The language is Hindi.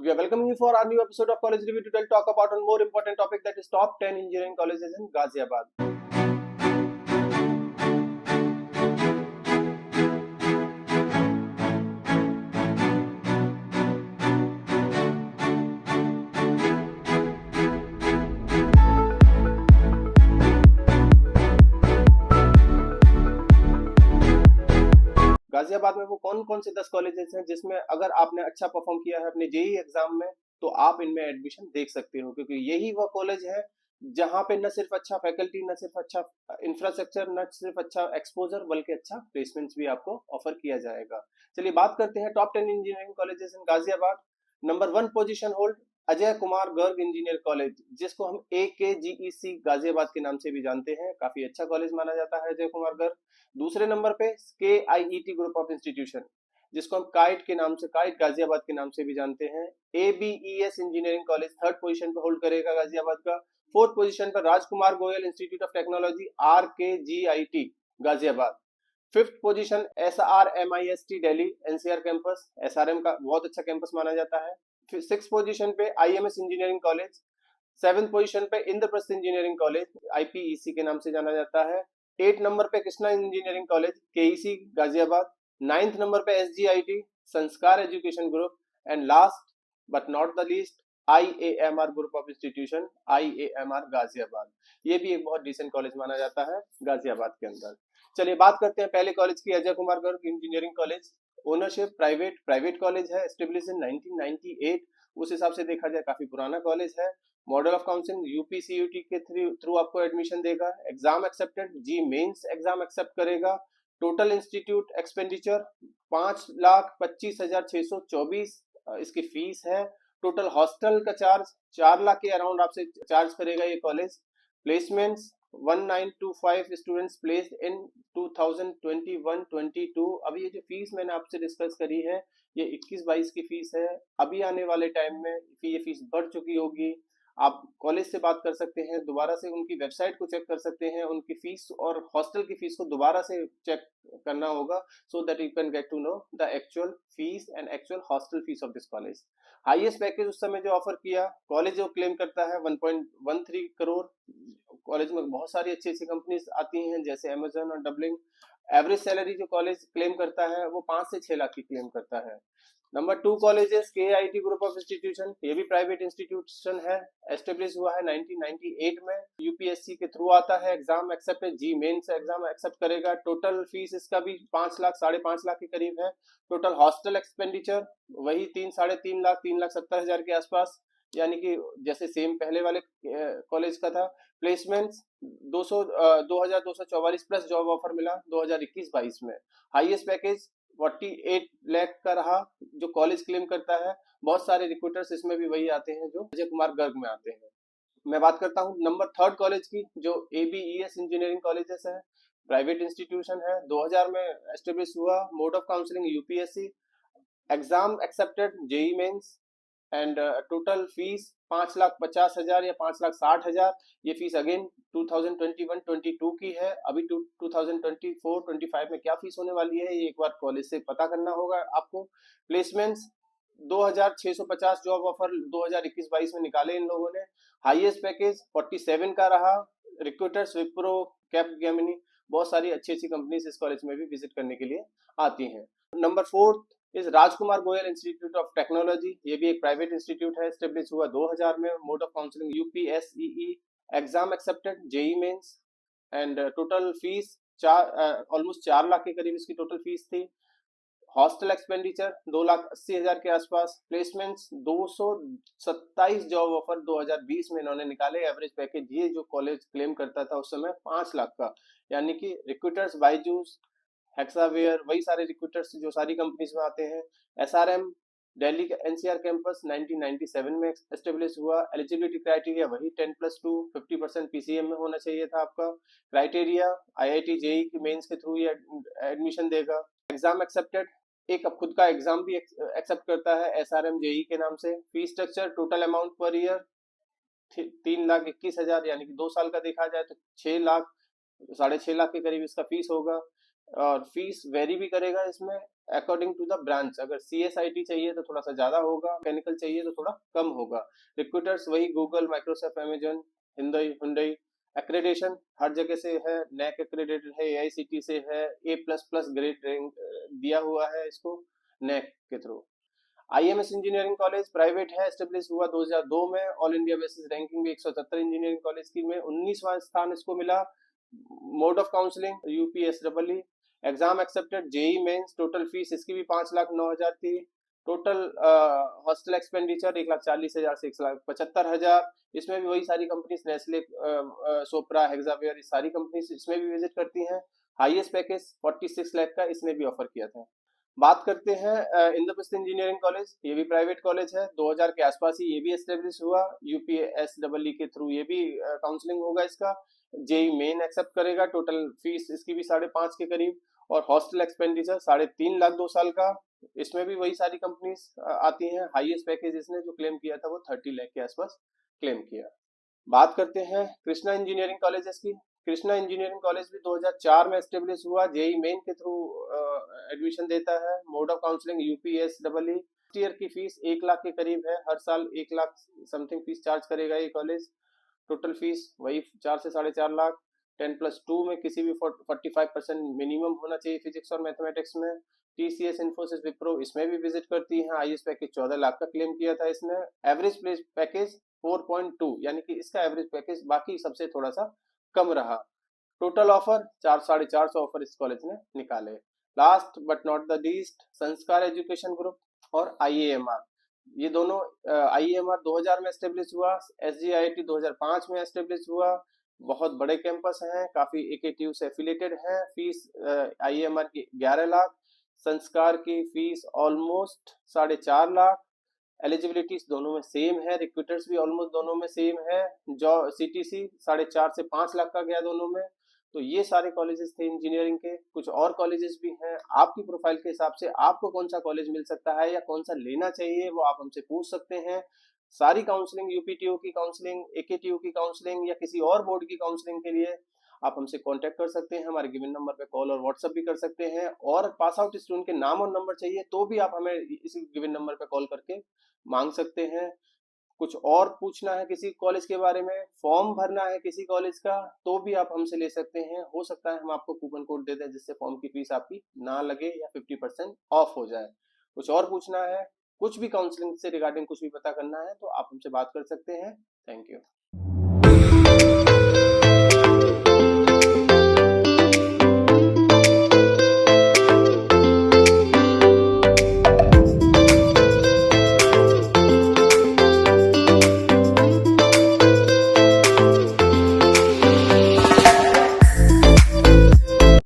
We are welcoming you for our new episode of College Review to talk about one more important topic, that is top 10 engineering colleges in Ghaziabad. Ghaziabad में वो कौन कौन से 10 कॉलेजेस हैं जिसमें अगर आपने अच्छा परफॉर्म किया है अपने जेई एग्जाम में तो आप इनमें एडमिशन देख सकते हो, क्योंकि यही वह कॉलेज है जहां पे न सिर्फ अच्छा फैकल्टी, न सिर्फ अच्छा इंफ्रास्ट्रक्चर, न सिर्फ अच्छा एक्सपोजर, बल्कि अच्छा प्लेसमेंट्स भी आपको ऑफर किया जाएगा। चलिए बात करते हैं top 10 engineering colleges in Ghaziabad. Number 1 position hold Ajay Kumar Garg engineer college, जिसको हम AKGEC गाजियाबाद के नाम से भी जानते हैं। काफी अच्छा कॉलेज माना जाता है अजय कुमार गर्ग। दूसरे नंबर पे KIET ग्रुप ऑफ इंस्टीट्यूशन, जिसको हम काइट के नाम से, काइट गाजियाबाद के नाम से भी जानते हैं। ABES engineering college third position पे होल्ड करेगा गाजियाबाद का। फोर्थ पोजीशन पर Rajkumar Goyal institute of technology RKGIT Ghaziabad. Fifth position SRMIST Delhi NCR campus, SRM का बहुत अच्छा कैंपस माना जाता है। सिक्स पोजीशन पे IMS engineering college. Seventh position पे इंद्रप्रस्थ इंजीनियरिंग कॉलेज IPEC के नाम से जाना जाता है। 8 नंबर पे Krishna engineering college KEC Ghaziabad. 9th number पे SGIT संस्कार education group. And last but not the least IAMR group of institution IAMR Ghaziabad. ये भी एक बहुत डिसेंट कॉलेज माना जाता है गाजियाबाद के अंदर। चलिए बात करते हैं पहले कॉलेज की, Ajay Kumar Garg engineering college. Ownership private college है, एस्टेब्लिश इन 1998। उस हिसाब से देखा जाए काफी पुराना कॉलेज है। मॉडल ऑफ काउंसिलिंग UPCUT के थ्रू आपको एडमिशन देगा। एग्जाम एक्सेप्टेड, जी मेंस एग्जाम एक्सेप्ट करेगा। टोटल इंस्टीट्यूट एक्सपेंडिचर 5,25,624 इसकी फीस है। टोटल हॉस्टल का चार्ज 4 लाख के अराउंड आपसे चार्ज करेगा ये college. Placements 1925 students placed in 2021-22। अभी ये जो फीस मैंने आपसे डिस्कस करी है ये 21-22 की फीस है। अभी आने वाले टाइम में ये फीस बढ़ चुकी होगी। आप कॉलेज से बात कर सकते हैं, दोबारा से उनकी वेबसाइट को चेक कर सकते हैं, उनकी फीस और हॉस्टल की फीस को दोबारा से चेक करना होगा, so that you can get to know the actual fees and actual hostel fees of this college. Highest package उस समय जो ऑफर किया कॉलेज जो क्लेम करता है 1.13 करोड़। कॉलेज में बहुत सारी अच्छी अच्छी कंपनीज आती हैं जैसे अमेजन और डबलिंग। एवरेज सैलरी जो कॉलेज क्लेम करता है वो 5 से 6 लाख की क्लेम करता है। Number 2 colleges KIT group of institution, ये भी प्राइवेट इंस्टीट्यूशन है, एस्टेब्लिश हुआ है 1998 में। UPSC के थ्रू आता है, एग्जाम एक्सेप्ट, जी मेन से एग्जाम एक्सेप्ट करेगा। टोटल फीस इसका भी 5 लाख 5.5 लाख के करीब है। टोटल हॉस्टल एक्सपेंडिचर वही 3-3.5 लाख, 3,70,000 के आसपास, यानी कि जैसे सेम पहले वाले कॉलेज का था। प्लेसमेंट्स 2,244 प्लस जॉब ऑफर मिला 2021-22 में। हाईएस्ट पैकेज 48 लाख का रहा जो कॉलेज क्लेम करता है। बहुत सारे रिक्रूटर्स इसमें भी वही आते हैं जो अजय कुमार गर्ग में आते हैं। मैं बात करता हूँ नंबर 3 कॉलेज की, जो ABES इंजीनियरिंग कॉलेजेस है, प्राइवेट इंस्टीट्यूशन है, 2000 में एस्टेब्लिश हुआ। Mode of counselling UPSC, exam accepted JEE mains and total fees 5,50,000 या 5,60,000। ये फीस अगेन 2021-22 की है। अभी 2024-25 में क्या फीस होने वाली है ये एक बार कॉलेज से पता करना होगा आपको। प्लेसमेंट्स 2,650 जॉब ऑफर 2021-22 में निकाले इन लोगों ने। हाईएस्ट पैकेज 47 का रहा। रिक्रूटर्स विप्रो, कैपजेमिनी, बहुत सारी अच्छी अच्छी कंपनीज इस कॉलेज में भी विजिट करने के लिए आती हैं। नंबर 4 इस राजकुमार गोयल इंस्टीट्यूट ऑफ टेक्नोलॉजी, ये भी एक प्राइवेट इंस्टीट्यूट है, एस्टेब्लिश हुआ 2000 में। Mode of counselling UPSEE, exam accepted JEE mains and total fees almost 4 lakh के करीब इसकी टोटल फीस थी। हॉस्टल एक्सपेंडिचर 2,80,000 के आसपास। प्लेसमेंट्स 227 जॉब ऑफर 2020 में इन्होंने निकाले। एवरेज पैकेज ये जो कॉलेज क्लेम करता था उस समय 5 लाख का, यानी कि रिक्रूटर्स बायजूस, हेक्सावेयर, वही सारे रिक्रूटर्स जो सारी कंपनीज में आते हैं। SRM दिल्ली का NCR कैंपस 1997 में एस्टेब्लिश हुआ। एलिजिबिलिटी क्राइटेरिया वही 10+2 50% PCM में होना चाहिए था आपका। क्राइटेरिया IIT JEE की मेंस के थ्रू ये एडमिशन देगा। एग्जाम एक्सेप्टेड, एक अब खुद का एग्जाम भी एक्सेप्ट करता है SRM JEE के नाम से। Fees structure total amount per year 3,21,000, यानी कि 2 साल का देखा जाए तो 6 लाख 6.5 लाख के करीब इसका फीस होगा। और फीस वेरी भी करेगा इसमें अकॉर्डिंग टू द ब्रांच। अगर CSIT चाहिए तो थोड़ा सा ज्यादा होगा, मैकेनिकल चाहिए तो थोड़ा कम होगा। रिक्रूटर्स वही Google, Microsoft, Amazon, Hyundai. Accreditation हर जगह से है, नैक एक्रेडिटेड है, AICT से है, A++ ग्रेड रैंक दिया हुआ है इसको नैक के through. IMS engineering college private है, एस्टेब्लिश हुआ 2002 में। ऑल इंडिया बेसिस रैंकिंग में 170 इंजीनियरिंग कॉलेज की में 19वां स्थान इसको मिला। Mode of counselling UPSEE। Exam accepted JEE mains. Total fees इसकी भी 5,09,000 थी। टोटल हॉस्टल एक्सपेंडिचर 1,40,000 से 1,75,000। इसमें भी वही सारी कंपनीज, नेस्ले, सोप्रा, हेक्सावेयर, सारी कंपनीज इसमें भी विजिट करती हैं। हाईएस्ट पैकेज 46 लाख का इसने भी ऑफर किया था। बात करते हैं इंद्रप्रस्थ इंजीनियरिंग कॉलेज, ये भी प्राइवेट कॉलेज है, 2000 के आसपास ही ये भी एस्टेब्लिश हुआ। UPSEE के थ्रू ये भी काउंसलिंग होगा इसका। JEE मेन एक्सेप्ट करेगा। टोटल फीस इसकी भी 5.5 के करीब, और हॉस्टल एक्सपेंडिचर 3.5 लाख 2 साल का। इसमें भी वही सारी कंपनीज आती हैं। हाईएस्ट पैकेज इसने जो क्लेम किया था वो 30 लाख के आसपास क्लेम किया। बात करते हैं कृष्णा इंजीनियरिंग कॉलेजेस की। कृष्णा इंजीनियरिंग कॉलेज भी 2004 में एस्टेब्लिश हुआ। JEE मेन के थ्रू एडमिशन देता है। Mode of counselling UPSEE। Year की फीस 1 लाख के करीब है, हर साल 1 लाख समथिंग फीस चार्ज करेगा ये कॉलेज। टोटल फीस वही 4 से 4.5 लाख। 10+2 में किसी भी 45% मिनिमम होना चाहिए फिजिक्स और मैथमेटिक्स में। TCS, इन्फोसिस, विप्रो इसमें भी विजिट करती है। हाईएस्ट पैकेज 14 लाख का क्लेम किया था इसने। एवरेज प्लेस पैकेज 4.2, यानी कि इसका एवरेज पैकेज बाकी सबसे थोड़ा सा कम रहा। टोटल ऑफर 400-450 ऑफर इस कॉलेज ने निकाले। Last but not the least, संस्कार एजुकेशन ग्रुप और IAMR। ये दोनों IAMR 2000 में एस्टेब्लिश हुआ। SGIT 2005 में एस्टेब्लिश हुआ। बहुत बड़े कैंपस हैं, काफी AKTU से एफिलेटेड हैं। फीस IAMR की 11 लाख, संस्कार की फीस ऑलमोस्ट 4.5 लाख। एलिजिबिलिटीज दोनों में सेम है, रिक्रूटर्स भी ऑलमोस्ट दोनों में सेम है। जो CTC 4.5 से 5 लाख का गया दोनों में। तो ये सारे कॉलेजेस थे इंजीनियरिंग के। कुछ और कॉलेजेस भी हैं, आपकी प्रोफाइल के हिसाब से आपको कौन सा कॉलेज मिल सकता है या कौन सा लेना चाहिए वो आप हमसे पूछ सकते हैं। सारी काउंसलिंग, UPTO की काउंसलिंग, AKTU की काउंसलिंग या किसी और बोर्ड की काउंसलिंग के लिए आप हमसे कांटेक्ट कर सकते हैं। हमारे गिवन नंबर पे कॉल और व्हाट्सएप भी कर सकते हैं। और पास आउट स्टूडेंट के नाम और नंबर चाहिए तो भी आप हमें इसी गिवन नंबर पे कॉल करके मांग सकते हैं। कुछ और पूछना है किसी कॉलेज के बारे में, फॉर्म भरना है किसी कॉलेज का, तो भी आप हमसे ले सकते हैं। हो सकता है हम आपको कूपन कोड दे दें जिससे फॉर्म की फीस आपकी ना लगे या 50% ऑफ हो जाए। कुछ और पूछना है, कुछ भी काउंसलिंग से रिगार्डिंग कुछ भी पता करना है तो आप हमसे बात कर सकते हैं। Thank you.